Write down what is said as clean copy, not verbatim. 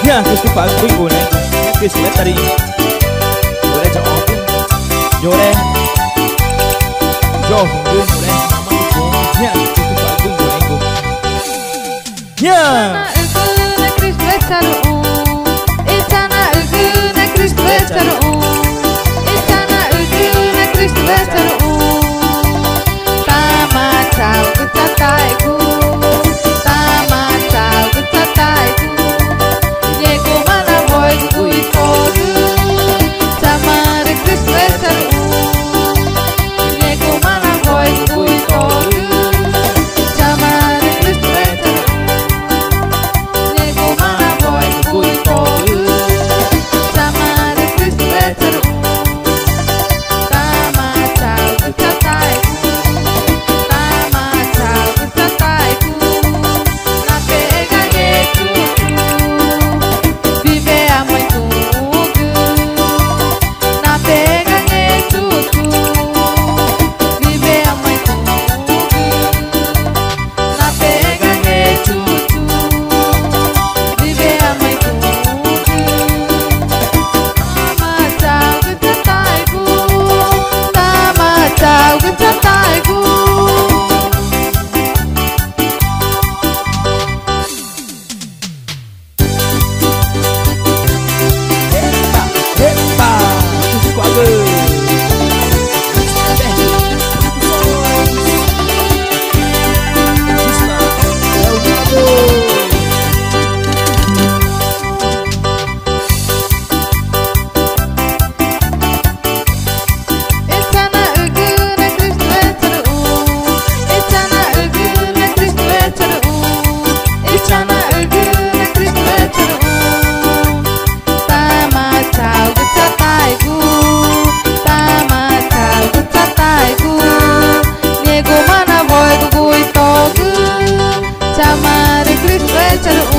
Ya, Cristo paga muy bonito. Que se le tari. Boleh jawab. Jore. Yo, mungkin boleh nama itu. Ya, Cristo paga muy bonito. Ya. Itana Cristo etaru. Itana Cristo etaru. Itana Cristo etaru. Tama tau kutataiku. Tama tau kutataiku. Llego mana voy kui koru. Tamare Cristo etaru. Llego mana voy kui koru. Tamare Cristo etaru. Llego mana voy kui koru. Tamare Cristo etaru. Tama tau kutataiku. Tama tau kutataiku. Na pega yetu. Viver a mãe tudo na pega tudo. Viver a mãe tudo na pega tudo. Viver a mãe tudo. Tama tau kutataiku. Epa, epa. Cristo paga. Itana Cristo etaru. Itana Cristo etaru. Itana Cristo etaru. Tama tau kutataiku. Tama tau kutataiku. Nego mana voy kui togu. Tamare Cristo etaru.